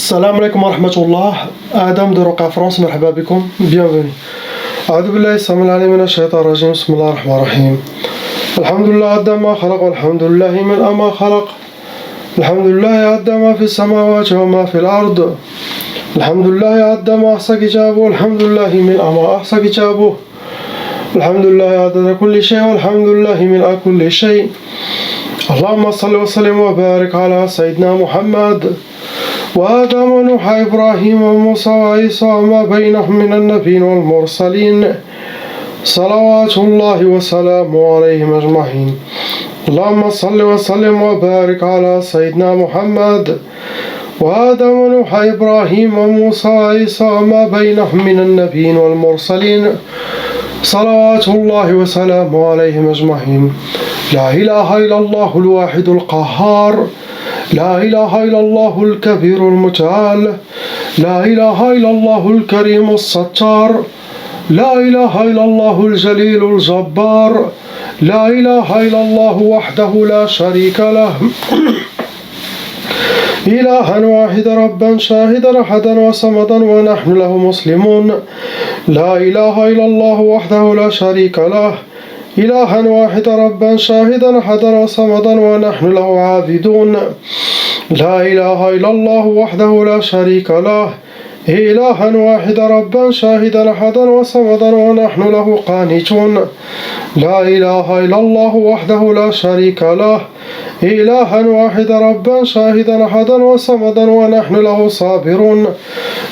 Salam alaikum wa rahmatullah. Adam de Roca France, marhaba bikoum. Bienvenue. أعوذ بالله السميع العليم من الشيطان الرجيم. بسم الله الرحمن الرحيم. الحمد لله عد ما خلق والحمد لله من ما خلق. الحمد لله عد ما في السماوات وما في الأرض. الحمد لله عد ما أحصى كتابه. الحمد لله من ما أحصى كتابه. الحمد لله عدد كل شيء والحمد لله من كل شيء. اللهم صل وسلم وبارك على سيدنا محمد وآدم ونوح إبراهيم وموسى وعيسى وما بينهم من النبيين والمرسلين صلوات الله وسلامه عليهم أجمعين. اللهم صل وسلم وبارك على سيدنا محمد وآدم ونوح إبراهيم وموسى وعيسى وما بينهم من النبيين والمرسلين صلوات الله وسلامه عليهم أجمعين. لا إله إلا الله الواحد القهار. لا إله إلا الله الكبير المتعال. لا إله إلا الله الكريم الستار. لا إله إلا الله الجليل الجبار. لا إله إلا الله وحده لا شريك له. إلها واحدا ربا شاهدا أحدا وصمدا ونحن له مسلمون. لا إله إلا الله وحده لا شريك له. إلها واحدا ربا شاهدا أحدا وصمدا ونحن له عابدون. لا إله إلا الله وحده لا شريك له. إلها واحدا ربا شاهدا أحدا وصمدا ونحن له قانتون. لا إله إلا الله وحده لا شريك له. إلها واحدا ربا شاهدا أحدا وصمدا ونحن له صابرون.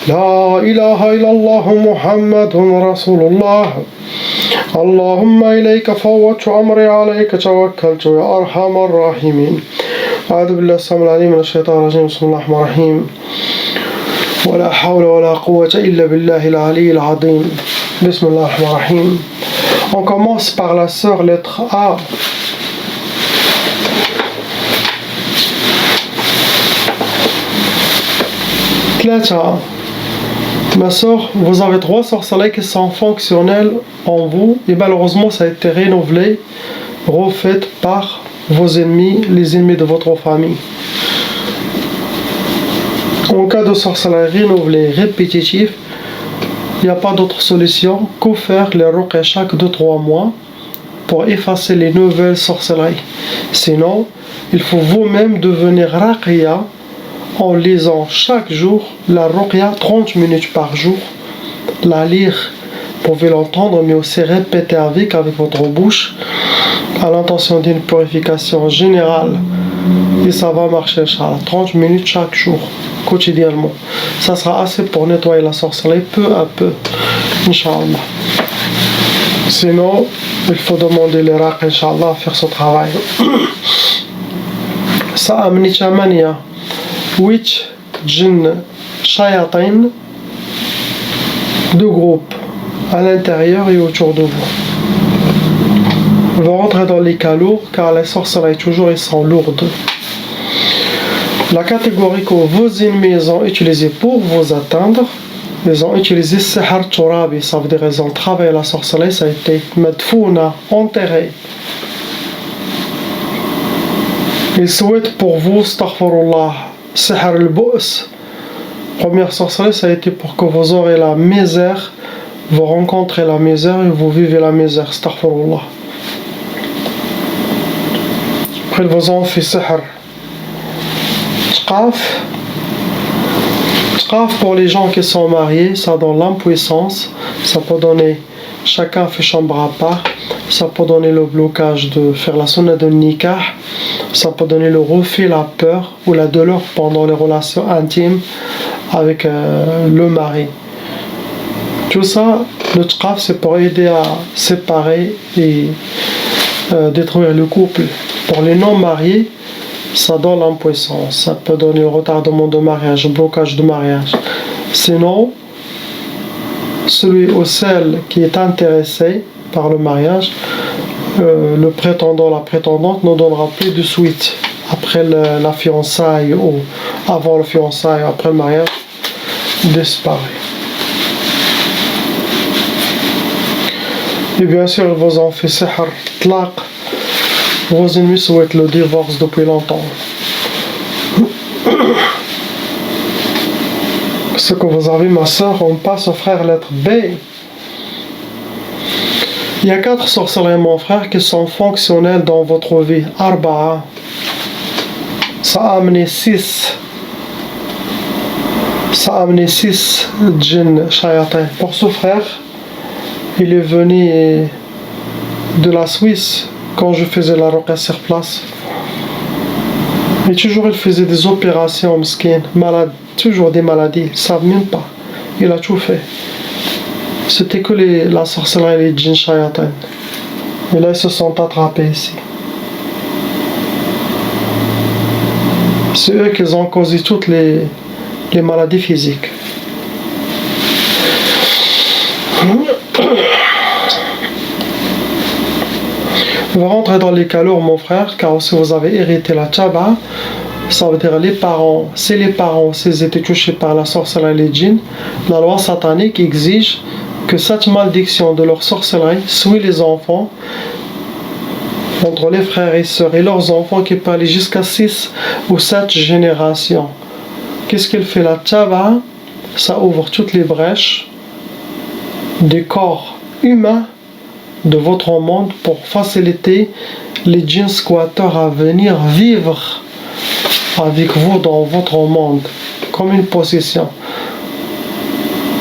لا إله إلا الله محمد رسول الله. اللهم إليك فوضت أمري عليك توكلت يا أرحم الراحمين. أعوذ بالله السميع العليم من الشيطان الرجيم. بسم الله الرحمن الرحيم. ولا حول ولا قوة إلا بالله العلي العظيم. بسم الله الرحمن الرحيم. On commence par la sœur lettre A. Tlata. Ma soeur, vous avez 3 sorcelets qui sont fonctionnels en vous et malheureusement ça a été renouvelé, refait par vos ennemis, les ennemis de votre famille. En cas de sorcellerie renouvelée répétitive, il n'y a pas d'autre solution que faire les ruqya chaque 2-3 mois pour effacer les nouvelles sorcelleries. Sinon, il faut vous-même devenir raqiya en lisant chaque jour la ruqya 30 minutes par jour. La lire, vous pouvez l'entendre, mais aussi répéter avec votre bouche à l'intention d'une purification générale. Et ça va marcher, Inch'Allah, 30 minutes chaque jour, quotidiennement. Ça sera assez pour nettoyer la sorcellerie peu à peu, Inch'Allah. Sinon, il faut demander les raq, Inch'Allah, à faire ce travail. Ça a amené Chamania. 8 djinns shayatin, 2 groupes à l'intérieur et autour de vous. On va rentrer dans les cas lourds car les sorcelleries toujours ils sont lourdes. La catégorie que vos ennemis ont utilisée pour vous atteindre, ils ont utilisé Sihar Turabi, ça veut dire qu'ils ont travaillé la sorcellerie, ça a été Madfouna, enterré. Ils souhaitent pour vous, Astaghfirullah, Sihar al-Bu's, première sorcellerie, ça a été pour que vous aurez la misère, vous rencontrez la misère et vous vivez la misère, Astaghfirullah. Après, ils vous ont fait Sihar Tqaf. Tqaf pour les gens qui sont mariés, ça donne l'impuissance, ça peut donner, chacun fait chambre à part, ça peut donner le blocage de faire la sunna de nikah. Ça peut donner le refus, la peur ou la douleur pendant les relations intimes avec le mari. Tout ça, le tqaf, c'est pour aider à séparer et détruire le couple. Pour les non-mariés, ça donne l'impuissance. Ça peut donner le retardement de mariage, le blocage de mariage. Sinon, celui ou celle qui est intéressé par le mariage, le prétendant, la prétendante ne donnera plus de suite après la fiançaille ou avant le fiançaille, après le mariage, disparaît. Et bien sûr, ils vous ont fait Sihar Tlaq. Vos ennemis souhaitent le divorce depuis longtemps. Ce que vous avez, ma soeur, on passe au frère lettre B. Il y a 4 sorcelleries, mon frère, qui sont fonctionnelles dans votre vie. Arba'a. Ça a amené 6. Ça a amené 6 djinns shayatin. Pour ce frère, il est venu de la Suisse quand je faisais la ruqya sur place. Et toujours il faisait des opérations, mskin, malade, toujours des maladies, ils ne savent même pas. Il a tout fait. C'était que la sorcellerie et les djinns shayatin. Et là ils se sont attrapés ici. C'est eux qui ont causé toutes les maladies physiques. On va rentrer dans les calours, mon frère, car si vous avez hérité la tchaba, ça veut dire les parents, si les parents s'ils étaient touchés par la sorcellerie et les djinns, la loi satanique exige que cette malédiction de leur sorcellerie suit les enfants, entre les frères et sœurs et leurs enfants, qui peuvent aller jusqu'à 6 ou 7 générations. Qu'est-ce qu'il fait la tchaba? Ça ouvre toutes les brèches des corps humains de votre monde pour faciliter les djinns squatteurs à venir vivre avec vous dans votre monde comme une possession.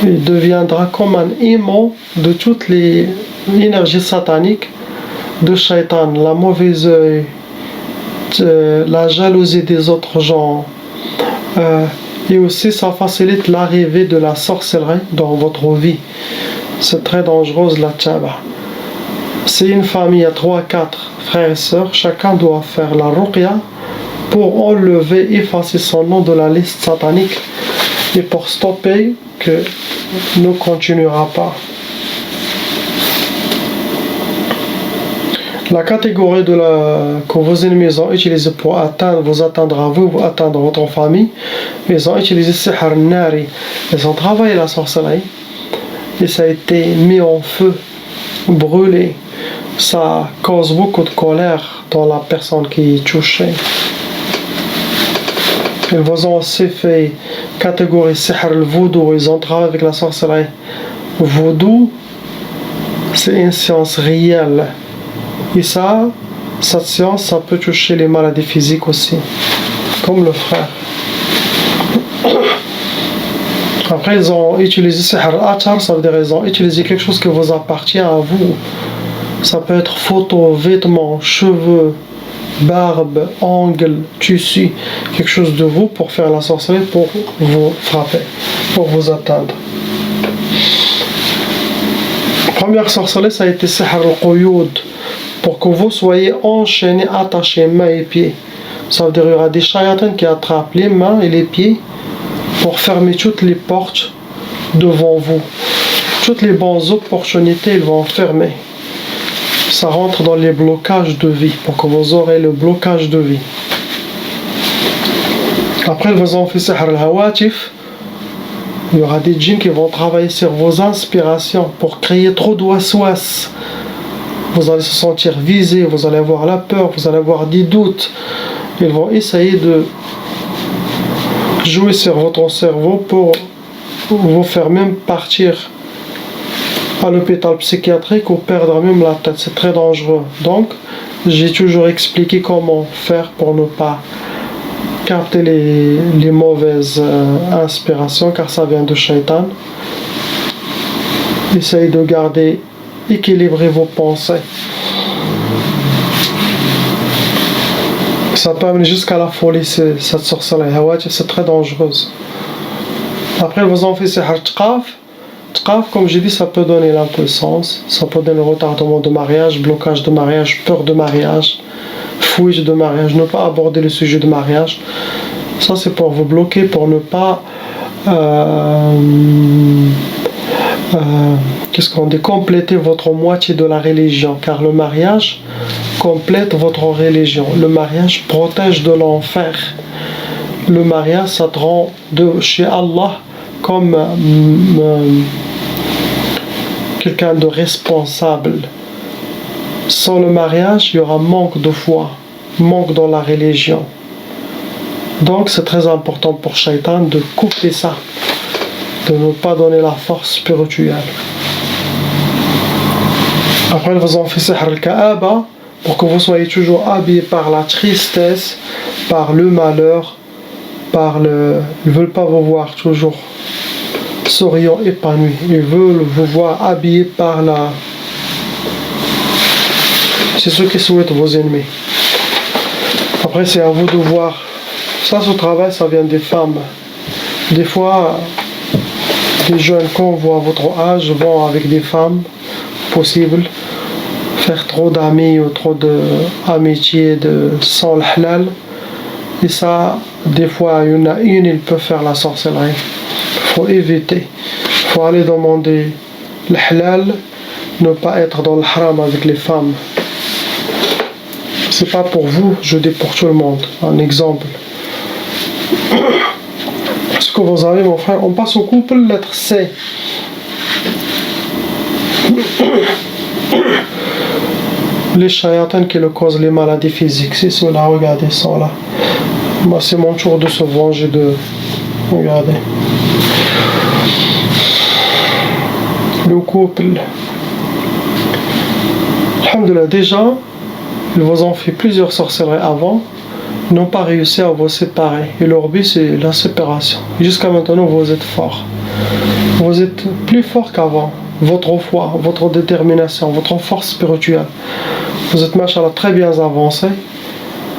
Il deviendra comme un aimant de toutes les énergies sataniques de Shaitan, la mauvaise œil, la jalousie des autres gens, et aussi ça facilite l'arrivée de la sorcellerie dans votre vie. C'est très dangereux la tchaba. Si une famille a 3-4 frères et sœurs, chacun doit faire la ruqya pour enlever, effacer son nom de la liste satanique et pour stopper que ne continuera pas. La catégorie que vos ennemis ont utilisée pour vous atteindre à vous, atteindre votre famille, ils ont utilisé sihr nari, ils ont travaillé la sorcellerie et ça a été mis en feu, brûlé. Ça cause beaucoup de colère dans la personne qui est touchée. Ils vous ont aussi fait catégorie sihr le voodoo, ils ont travaillé avec la sorcellerie. Voodoo, c'est une science réelle. Et cette science, ça peut toucher les maladies physiques aussi, comme le frère. Après, ils ont utilisé sihr al-athar, ça veut dire qu'ils ont utilisé quelque chose qui vous appartient à vous. Ça peut être photos, vêtements, cheveux, barbe, ongles, tissu, quelque chose de vous pour faire la sorcellerie, pour vous frapper, pour vous atteindre. Première sorcellerie, ça a été sihr al-quyud, pour que vous soyez enchaînés, attachés mains et pieds. Ça veut dire qu'il y aura des shayatins qui attrapent les mains et les pieds pour fermer toutes les portes devant vous. Toutes les bonnes opportunités, ils vont fermer. Ça rentre dans les blocages de vie, pour que vous aurez le blocage de vie. Après, ils vous ont fait sihr al-hawatif. Il y aura des djinns qui vont travailler sur vos inspirations pour créer trop de waswas. Vous allez se sentir visé, vous allez avoir la peur, vous allez avoir des doutes. Ils vont essayer de jouer sur votre cerveau pour vous faire même partir à l'hôpital psychiatrique ou perdre même la tête. C'est très dangereux. Donc, j'ai toujours expliqué comment faire pour ne pas capter les mauvaises inspirations, car ça vient de Shaitan. Essayez de garder équilibrer vos pensées. Ça peut amener jusqu'à la folie, cette sorcellerie. C'est très dangereuse. Après, ils vous ont fait sihr tqaf. Tqaf, comme j'ai dit, ça peut donner l'impuissance, ça peut donner le retardement de mariage, blocage de mariage, peur de mariage, fuite de mariage, ne pas aborder le sujet de mariage. Ça, c'est pour vous bloquer, pour ne pas compléter votre moitié de la religion, car le mariage complète votre religion. Le mariage protège de l'enfer. Le mariage, ça te rend de chez Allah comme quelqu'un de responsable. Sans le mariage, il y aura manque de foi, manque dans la religion. Donc c'est très important pour Shaitan de couper ça. de ne pas donner la force spirituelle. Après, ils vous ont fait sihr al-ka'aba pour que vous soyez toujours habillés par la tristesse, par le malheur, ils ne veulent pas vous voir toujours souriant, épanoui. Ils veulent vous voir habillés par la... C'est ce que souhaitent vos ennemis. Après, c'est à vous de voir. Ça, ce travail, ça vient des femmes. Des fois, des jeunes, quand on voit votre âge, vont avec des femmes, possible, faire trop d'amis ou trop d'amitié sans le halal. Et ça, des fois, il y en a une, il peut faire la sorcellerie. Il faut éviter. Il faut aller demander le halal, ne pas être dans le haram avec les femmes. C'est pas pour vous, je dis pour tout le monde. Un exemple. Ce que vous avez, mon frère, on passe au couple, lettre C. Les chayatans qui le causent les maladies physiques, c'est ceux-là, regardez, ils sont là. Moi, c'est mon tour de se venger de... Regardez. Le couple. Alhamdulillah, déjà, ils vous ont fait plusieurs sorcelleries avant, n'ont pas réussi à vous séparer. Et leur but, c'est la séparation. Jusqu'à maintenant, vous êtes fort. Vous êtes plus fort qu'avant. Votre foi, votre détermination, votre force spirituelle. Vous êtes, machallah, très bien avancé.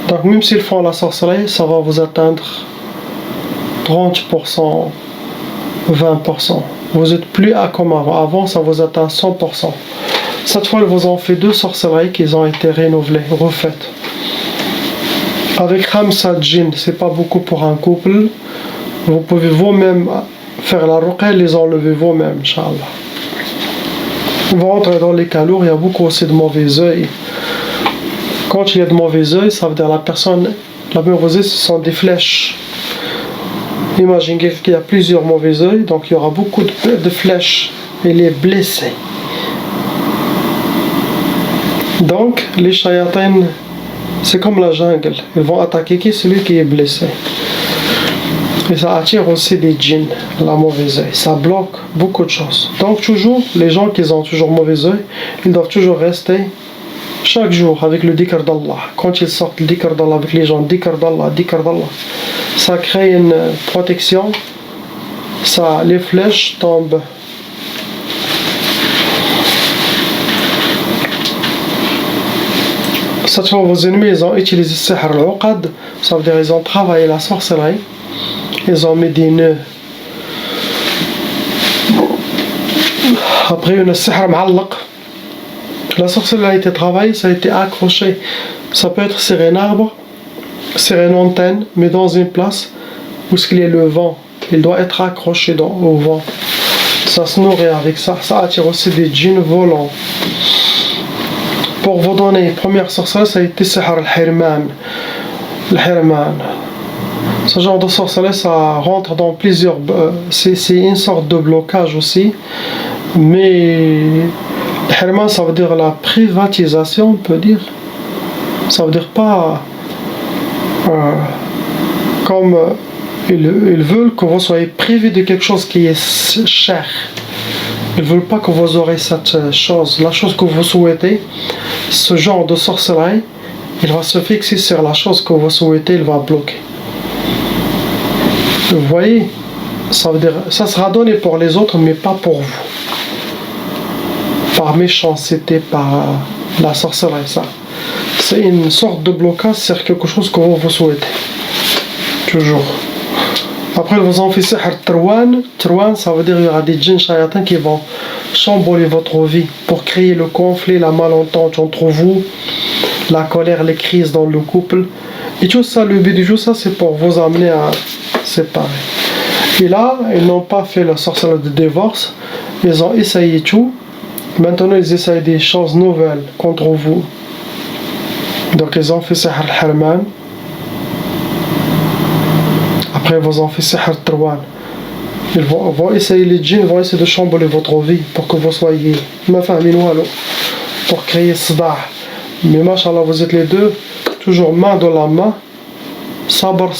Donc même s'ils font la sorcellerie, ça va vous atteindre 30%, 20%. Vous êtes plus à comme avant. Avant, ça vous atteint 100%. Cette fois, ils vous ont fait 2 sorcelleries qui ont été renouvelées, refaites. Avec Khamsa Jinn, c'est pas beaucoup pour un couple. Vous pouvez vous-même faire la ruqya et les enlever vous-même, Inch'Allah. On va rentrer dans les cas lourds, il y a beaucoup aussi de mauvais œil. Quand il y a de mauvais œil, ça veut dire la mauvais œil, ce sont des flèches. Imaginez qu'il y a plusieurs mauvais œils, donc il y aura beaucoup de flèches. Il est blessé. Donc, les shayatins, c'est comme la jungle. Ils vont attaquer celui qui est blessé. Et ça attire aussi des djinns, la mauvaise œil. Ça bloque beaucoup de choses. Donc toujours, les gens qui ont toujours mauvais œil, ils doivent toujours rester chaque jour avec le dhikr d'Allah. Quand ils sortent le dhikr d'Allah avec les gens, dhikr d'Allah, ça crée une protection. Ça, les flèches tombent. Cette fois, vos ennemis, ils ont utilisé sihr al-uqad. Ça veut dire ils ont travaillé la sorcellerie. Ils ont mis des nœuds. Après une sihr ma'allaq. La sorcellerie a été travaillée, ça a été accroché. Ça peut être sur un arbre, sur une antenne, mais dans une place où il y a le vent. Il doit être accroché au vent. Ça se nourrit avec ça. Ça attire aussi des djinns volants. Pour vous donner, première sorcellerie, ça a été sihr al-hirman. Ce genre de sorcellerie, ça rentre dans plusieurs... c'est une sorte de blocage aussi. Mais... Hirman, ça veut dire la privatisation, on peut dire. Ça veut dire pas... comme... ils veulent que vous soyez privé de quelque chose qui est cher. Ils ne veulent pas que vous aurez cette chose, la chose que vous souhaitez. Ce genre de sorcellerie, il va se fixer sur la chose que vous souhaitez, il va bloquer. Vous voyez, ça veut dire, ça sera donné pour les autres, mais pas pour vous. Par méchanceté, par la sorcellerie, ça. C'est une sorte de blocage sur quelque chose que vous souhaitez. Toujours. Après, ils vous ont fait sihr Tarwan. Tarwan, ça veut dire qu'il y aura des djinns shayatins qui vont chambouler votre vie pour créer le conflit, la malentente entre vous, la colère, les crises dans le couple. Et tout ça, le but de tout ça, c'est pour vous amener à séparer. Et là, ils n'ont pas fait la sorcellerie de divorce. Ils ont essayé tout. Maintenant, ils essayent des choses nouvelles contre vous. Donc, ils ont fait sihr al-hirman. Après, ils ont fait sihr Tarwan. Ils vont essayer, les djinns vont essayer de chambouler votre vie pour que vous soyez pour créer sda'. Mais machallah, vous êtes les deux, toujours main dans la main. Sabr.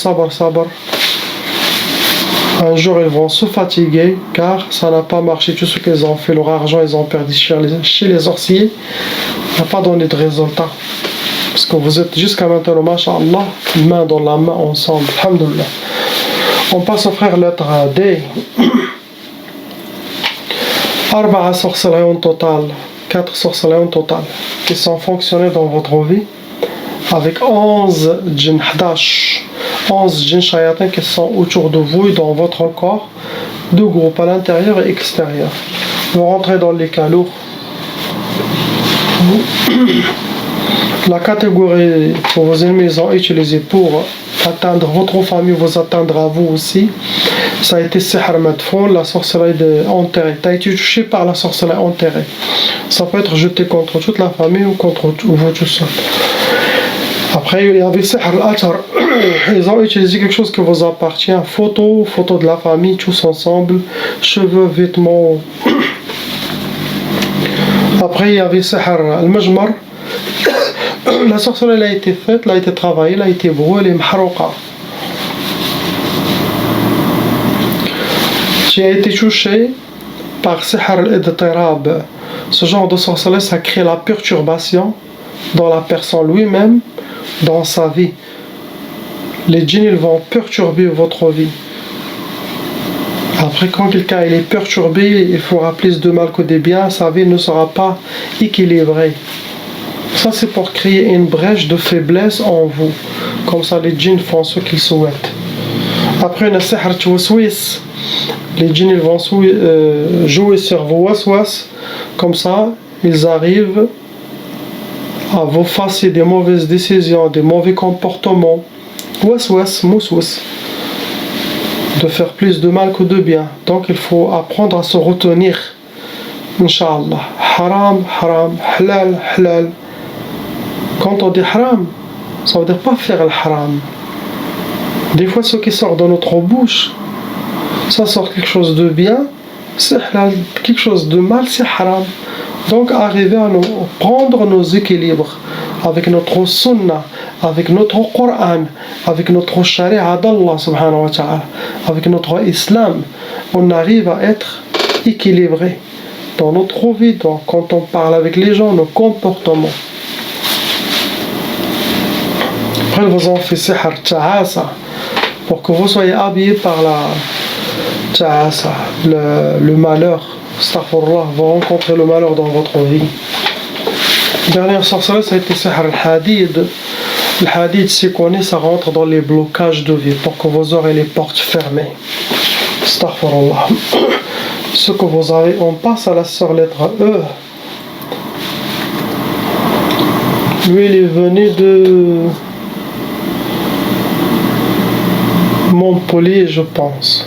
Un jour, ils vont se fatiguer car ça n'a pas marché. Tout ce qu'ils ont fait, leur argent, ils ont perdu chez les sorciers, n'a pas donné de résultat. Parce que vous êtes jusqu'à maintenant, masha'Allah, main dans la main ensemble. Alhamdulillah. On passe au frère lettre D. 4 sorcelleries en total. 4 sorcelleries en total qui sont fonctionnées dans votre vie avec 11 djinns, 11 djinns shayatins qui sont autour de vous et dans votre corps, 2 groupes à l'intérieur et extérieur. Vous rentrez dans les cas lourds. La catégorie que vos ennemis ont utilisée pour atteindre votre famille, vous atteindre à vous aussi, ça a été Sihr Madfoun, la sorcellerie enterrée. Tu as été touché par la sorcellerie enterrée. Ça peut être jeté contre toute la famille ou contre vous tout seul. Après, il y avait Sihr al-Athar. Ils ont utilisé quelque chose qui vous appartient. Photos de la famille, tous ensemble, cheveux, vêtements. Après, il y avait Sihr al-Majmar. La sorcellerie a été faite, elle a été travaillée, elle a été brûlée, mahrouqa. Tu as été touché par Sihr al-Idtirab. Ce genre de sorcellerie, ça crée la perturbation dans la personne lui-même, dans sa vie. Les djinns, ils vont perturber votre vie. Après, quand quelqu'un est perturbé, il fera plus de mal que de bien, sa vie ne sera pas équilibrée. Ça, c'est pour créer une brèche de faiblesse en vous. Comme ça, les djinns font ce qu'ils souhaitent. Après, une sihr tawaswis. Les djinns, ils vont jouer sur vos waswas. Comme ça, ils arrivent à vous faire des mauvaises décisions, des mauvais comportements. Waswas, mouswas. De faire plus de mal que de bien. Donc, il faut apprendre à se retenir. Inch'Allah. Haram, haram, halal, halal. Quand on dit haram, ça veut dire pas faire le haram. Des fois, ce qui sort de notre bouche, ça sort quelque chose de bien, c'est halal. Quelque chose de mal, c'est haram. Donc, arriver à prendre nos équilibres avec notre sunnah, avec notre Coran, avec notre charia d'Allah subhanahu wa ta'ala, avec notre islam, on arrive à être équilibré dans notre vie, quand on parle avec les gens, nos comportements. Après, ils vous ont fait sihr ta'asa pour que vous soyez habillés par la ta'asa, le malheur. Astaghfirullah, vous rencontrez le malheur dans votre vie. Dernière sorcellerie, ça a été sihr al-hadid. Le hadid, c'est connu, ça rentre dans les blocages de vie pour que vous aurez les portes fermées. Astaghfirullah. Ce que vous avez, on passe à la sœur lettre E. Lui, il est venu de Montpellier, je pense.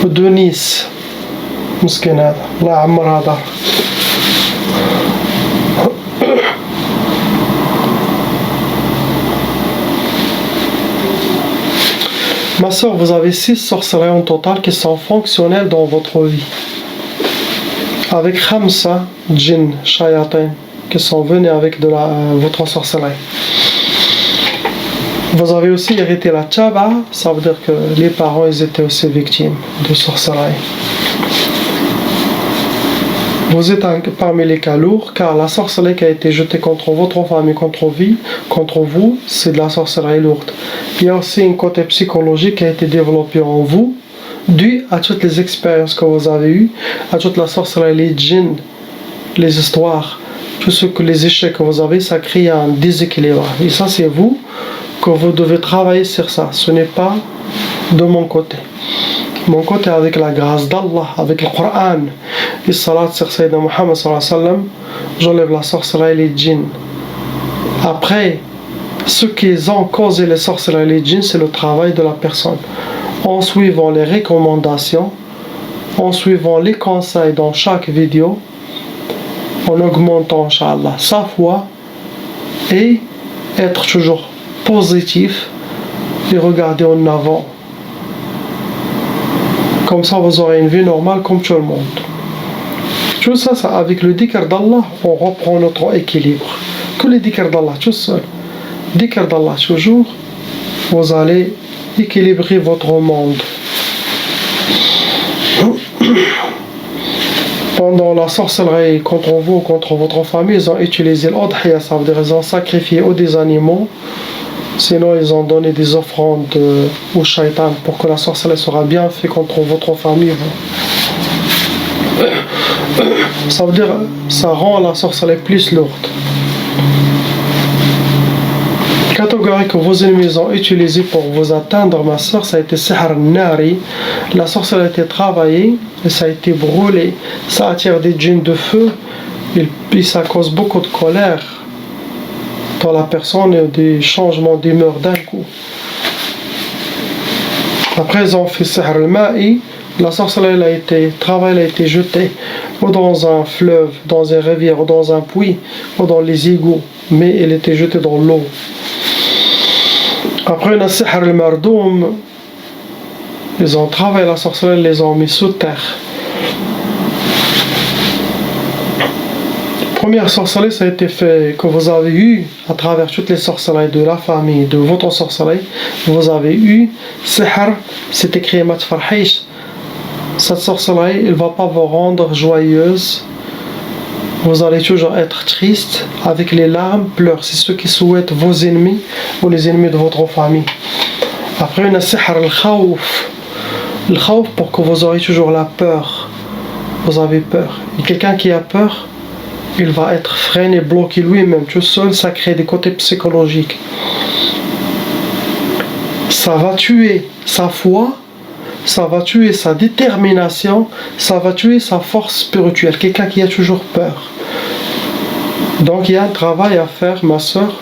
De Nice. مسكين هذا الله يعمر هذا. Ma soeur, vous avez 6 sorcelleries en total qui sont fonctionnelles dans votre vie. Avec Khamsa djinn shayatin qui sont venus avec votre sorcellerie. Vous avez aussi hérité la tchaba, ça veut dire que les parents ils étaient aussi victimes de sorcellerie. Vous êtes parmi les cas lourds, car la sorcellerie qui a été jetée contre votre famille, contre vous, c'est de la sorcellerie lourde. Il y a aussi un côté psychologique qui a été développé en vous, dû à toutes les expériences que vous avez eues, à toute la sorcellerie, les djinns, les histoires, tout ce que les échecs que vous avez, ça crée un déséquilibre. Et ça, c'est vous que vous devez travailler sur ça. Ce n'est pas de mon côté. Mon côté, avec la grâce d'Allah, avec le Coran, et salat sur Sayyidina Muhammad sallallahu alayhi wa sallam, j'enlève la sorcellerie et les djinns. Après, ce qui ont causé les sorcelleries et les djinns, c'est le travail de la personne. En suivant les recommandations, en suivant les conseils dans chaque vidéo, en augmentant, Inch'Allah, sa foi, et être toujours positif et regarder en avant. Comme ça, vous aurez une vie normale comme tout le monde. Tout ça, avec le dhikr d'Allah, on reprend notre équilibre. Que le dhikr d'Allah, tout seul. Dhikr d'Allah, toujours, vous allez équilibrer votre monde. Pendant la sorcellerie contre vous, contre votre famille, ils ont utilisé l'udhiya, ça veut dire ils ont sacrifié ou des animaux, sinon ils ont donné des offrandes au shaitan pour que la sorcellerie sera bien faite contre votre famille. Ça veut dire ça rend la sorcellerie plus lourde. Catégorie que vos ennemis ont utilisée pour vous atteindre, ma soeur, ça a été sihr nari. La sorcellerie a été travaillée et ça a été brûlé. Ça attire des djinns de feu et puis ça cause beaucoup de colère dans la personne et des changements d'humeur d'un coup. Après, ils ont fait sihr al-ma'i. La sorcellerie a été travaillée, a été jetée ou dans un fleuve, dans une rivière, ou dans un puits, ou dans les égouts, mais elle était jetée dans l'eau. Après, on a sihr al-mardoum. Ils ont travaillé la sorcellerie, ils les ont mis sous terre. Première sorcellerie, ça a été fait que vous avez eu à travers toutes les sorcelleries de la famille, de votre sorcellerie. Vous avez eu sihr, c'est écrit mat farhish. Cette sorcellerie, elle ne va pas vous rendre joyeuse. Vous allez toujours être triste, avec les larmes, pleurs. C'est ce qui souhaitent vos ennemis ou les ennemis de votre famille. Après, on a sihr al-khawf. Le khawf, pour que vous aurez toujours la peur. Vous avez peur. Et quelqu'un qui a peur, il va être freiné, bloqué lui-même. Tout seul, ça crée des côtés psychologiques. Ça va tuer sa foi. Ça va tuer sa détermination, ça va tuer sa force spirituelle, quelqu'un qui a toujours peur. Donc il y a un travail à faire, ma soeur.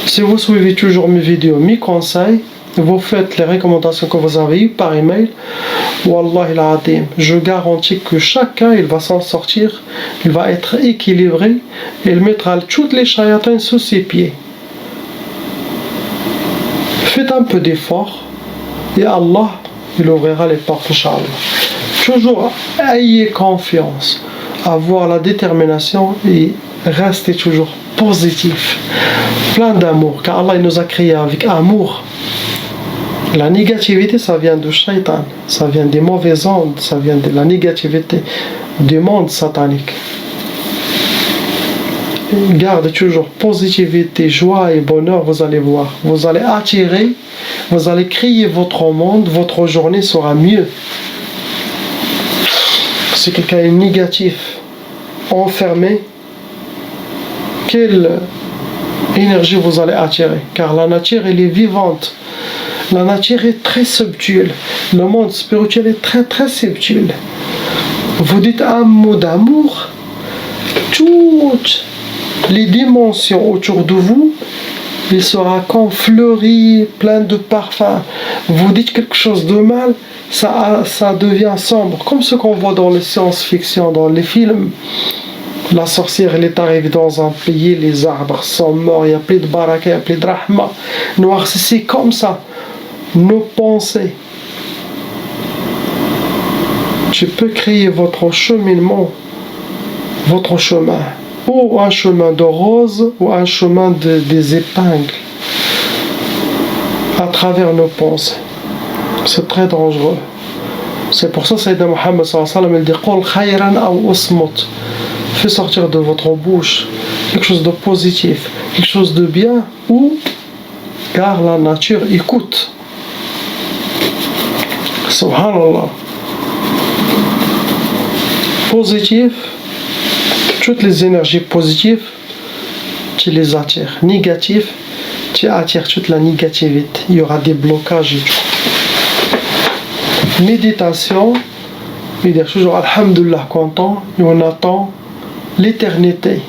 Si vous suivez toujours mes vidéos, mes conseils, vous faites les recommandations que vous avez eues par email, Wallah al-Adim, je garantis que chacun il va s'en sortir, il va être équilibré, il mettra toutes les shayatins sous ses pieds. Faites un peu d'effort et Allah il ouvrira les portes, Inch'Allah. Toujours ayez confiance, avoir la détermination et restez toujours positif, plein d'amour, car Allah il nous a créés avec amour. La négativité, ça vient de shaitan, ça vient des mauvaises ondes, ça vient de la négativité du monde satanique. Gardez toujours positivité, joie et bonheur, vous allez voir. Vous allez attirer, vous allez créer votre monde, votre journée sera mieux. Si quelqu'un est négatif, enfermé, quelle énergie vous allez attirer? Car la nature, elle est vivante. La nature est très subtile. Le monde spirituel est très très subtil. Vous dites un mot d'amour, toutes les dimensions autour de vous, il sera comme fleuri, plein de parfums. Vous dites quelque chose de mal, ça devient sombre, comme ce qu'on voit dans les science-fiction, dans les films. La sorcière, elle est arrivée dans un pays, les arbres sont morts, il n'y a plus de baraka, il n'y a plus de rahma. Noir, c'est comme ça. Nos pensées. Tu peux créer votre cheminement, votre chemin. Ou un chemin de rose, ou un chemin des épingles. À travers nos pensées. C'est très dangereux. C'est pour ça que Sayyidina Muhammad sallallahu alayhi wa sallam dit Qul khayran aw usmut. Fais sortir de votre bouche quelque chose de positif, quelque chose de bien, ou car la nature écoute. Subhanallah. Positif, toutes les énergies positives, tu les attires. Négatif, tu attires toute la négativité. Il y aura des blocages et tout. Méditation, il dit toujours Alhamdulillah, content, et on attend l'éternité.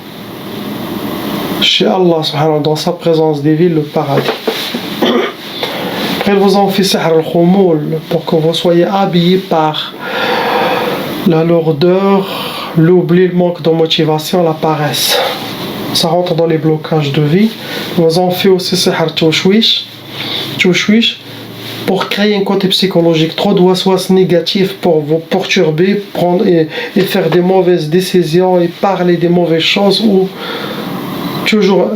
Chez Allah, subhanahu, dans sa présence divine, le paradis. Après, ils vous ont fait sihr al-khumul pour que vous soyez habillés par la lourdeur, l'oubli, le manque de motivation, la paresse. Ça rentre dans les blocages de vie. Ils vous ont fait aussi sihr al-tushwish pour créer un côté psychologique, trop de waswas négatif pour vous perturber, prendre et faire des mauvaises décisions et parler des mauvaises choses ou toujours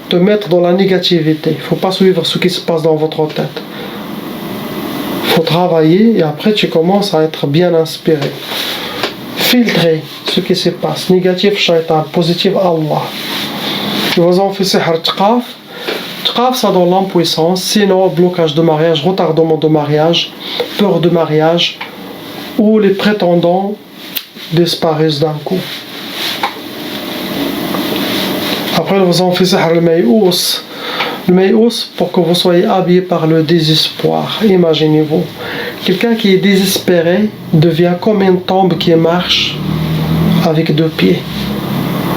te mettre dans la négativité. Il ne faut pas suivre ce qui se passe dans votre tête. faut travailler et après tu commences à être bien inspiré. Filtrer ce qui se passe. Négatif, shaitan. Positif, Allah. Ils ont fait sihr tqaf. Tqaf, ça donne l'impuissance. Sinon, blocage de mariage, retardement de mariage, peur de mariage, où les prétendants disparaissent d'un coup. Après, ils ont fait sihr al-mayous. Le mayous, pour que vous soyez habillé par le désespoir. Imaginez-vous. Quelqu'un qui est désespéré devient comme une tombe qui marche avec deux pieds.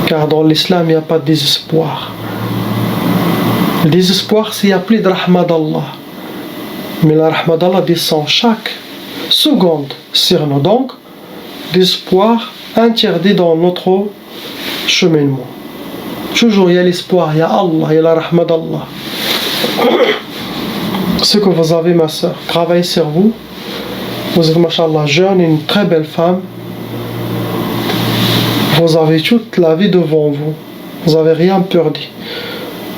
Car dans l'islam, il n'y a pas de désespoir. Le désespoir, c'est qu'il n'y a plus de rahma d'Allah. Mais la rahma d'Allah descend chaque seconde sur nous. Donc, l'espoir interdit dans notre cheminement. Toujours il y a l'espoir, il y a Allah, il y a la rahma d'Allah. Ce que vous avez, ma soeur, travaillez sur vous. Vous êtes, mashallah, jeune, une très belle femme. Vous avez toute la vie devant vous. Vous n'avez rien perdu.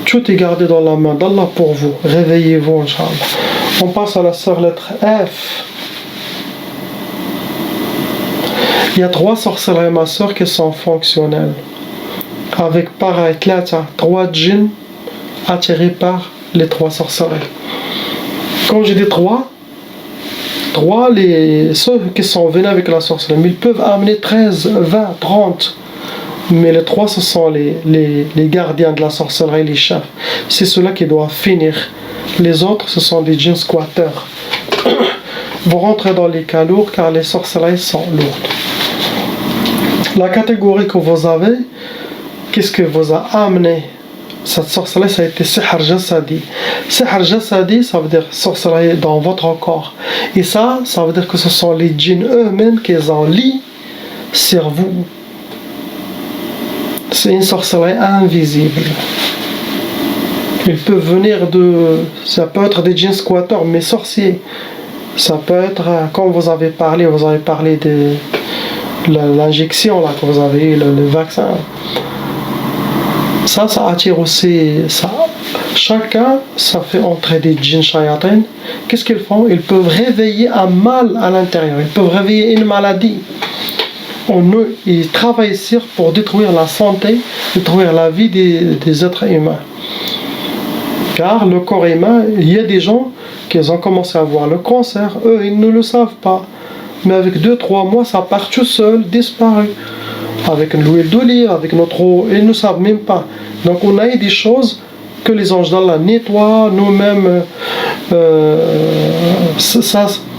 Tout est gardé dans la main d'Allah pour vous. Réveillez-vous, Inch'Allah. On passe à la sœur lettre F. Il y a 3 sorcelleries, ma soeur, qui sont fonctionnelles. Avec pareil, 3 djinns attirés par les 3 sorcelleries. Quand j'ai dit 3, ceux qui sont venus avec la sorcellerie, mais ils peuvent amener 13, 20, 30. Mais les 3, ce sont les gardiens de la sorcellerie, les chefs. C'est ceux-là qui doivent finir. Les autres, ce sont des djinns squatteurs. Vous rentrez dans les cas lourds car les sorcelleries sont lourdes. La catégorie que vous avez, qu'est-ce que vous a amené cette sorcellerie? Ça a été sihr jasadi. Sihr jasadi, ça veut dire sorcellerie dans votre corps. Et ça veut dire que ce sont les djinns eux-mêmes qui ont lit sur vous. C'est une sorcellerie invisible. Ils peuvent venir ça peut être des djinns squatteurs, mais sorciers. Ça peut être, comme vous avez parlé de l'injection là, que vous avez eu, le vaccin. Ça attire aussi, chacun, ça fait entrer des djinns shayatin. Qu'est-ce qu'ils font? Ils peuvent réveiller un mal à l'intérieur, ils peuvent réveiller une maladie. Ils travaillent ici pour détruire la santé, détruire la vie des êtres humains. Car le corps humain, il y a des gens qui ont commencé à avoir le cancer, eux, ils ne le savent pas. Mais avec 2-3 mois, ça part tout seul, disparu. Avec l'huile d'olive, avec notre eau, ils ne savent même pas. Donc on a eu des choses que les anges d'Allah nettoient, nous-mêmes,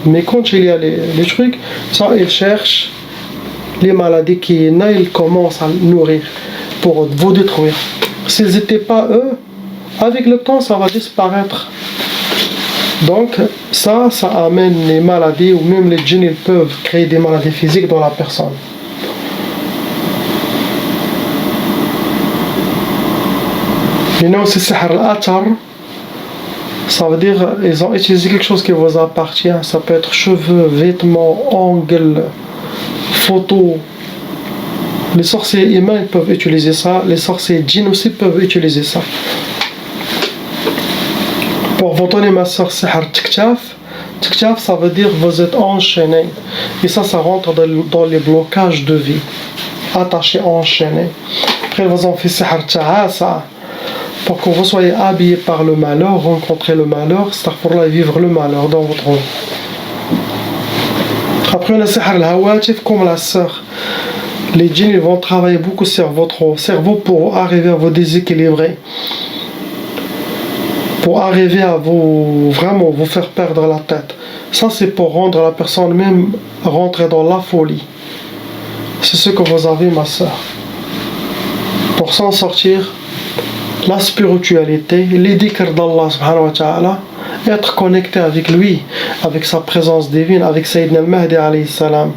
mais quand il y a les trucs, ça, ils cherchent les maladies qui ils commencent à nourrir pour vous détruire. S'ils n'étaient pas eux, avec le temps, ça va disparaître. Donc, ça amène les maladies, ou même les djinns, ils peuvent créer des maladies physiques dans la personne. Il y a aussi sihr al-atar. Ça veut dire ils ont utilisé quelque chose qui vous appartient. Ça peut être cheveux, vêtements, ongles, photos. Les sorciers humains peuvent utiliser ça. Les sorciers djinns aussi peuvent utiliser ça. Pour vous donner, ma soeur, sihr tiktaf. Tiktaf, ça veut dire vous êtes enchaîné. Et ça rentre dans les blocages de vie. Attaché, enchaîné. Après, ils vous ont fait sihr ta'asa. Pour que vous soyez habillé par le malheur, rencontrer le malheur, astaghfirullah, et vivre le malheur dans votre vie. Après, le sihr al-hawatif, comme la sœur. Les djinns, ils vont travailler beaucoup sur votre cerveau pour arriver à vous déséquilibrer. Pour arriver à vous faire perdre la tête. Ça, c'est pour rendre la personne même rentrer dans la folie. C'est ce que vous avez, ma soeur. Pour s'en sortir, la spiritualité, les dhikr d'Allah subhanahu wa ta'ala, être connecté avec lui, avec sa présence divine, avec Sayyidina al-Mahdi alayhi salam,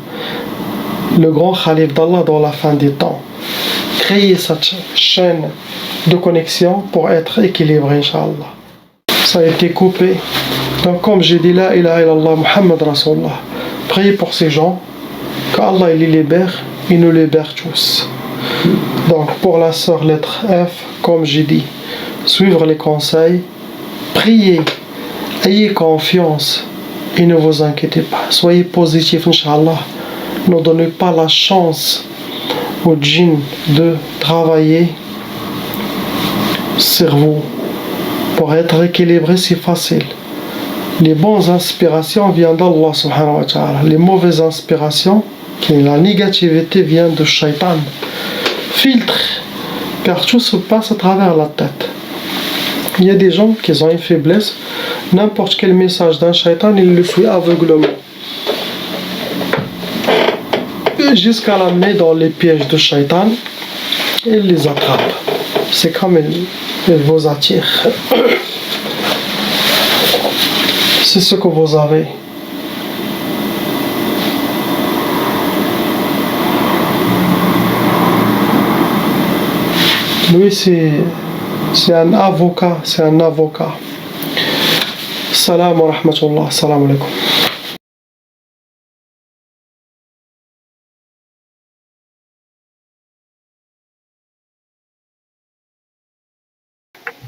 le grand Khalif d'Allah dans la fin des temps. Créer cette chaîne de connexion pour être équilibré, Inch'Allah. Ça a été coupé. Donc comme j'ai dit, la ilaha illallah Muhammad Rasulullah. Priez pour ces gens, qu'Allah les libère, il nous libère tous. Donc pour la sœur lettre F, comme j'ai dit, suivre les conseils, priez, ayez confiance Et ne vous inquiétez pas, soyez positifs, Inch'Allah. Ne donnez pas la chance au djinn de travailler sur vous. Pour être équilibré, c'est facile. Les bonnes inspirations viennent d'Allah subhanahu wa ta'ala. Les mauvaises inspirations, la négativité vient de shaitan. Filtre, car tout se passe à travers la tête. Il y a des gens qui ont une faiblesse, n'importe quel message d'un shaitan, ils le suivent aveuglement. Jusqu'à l'amener dans les pièges de shaitan, il les attrape. C'est comme il vous attire. C'est ce que vous avez. Lui, c'est un avocat. C'est un avocat. Salam wa rahmatullah. Salam alaikum.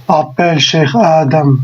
Appelle Cheikh Adam.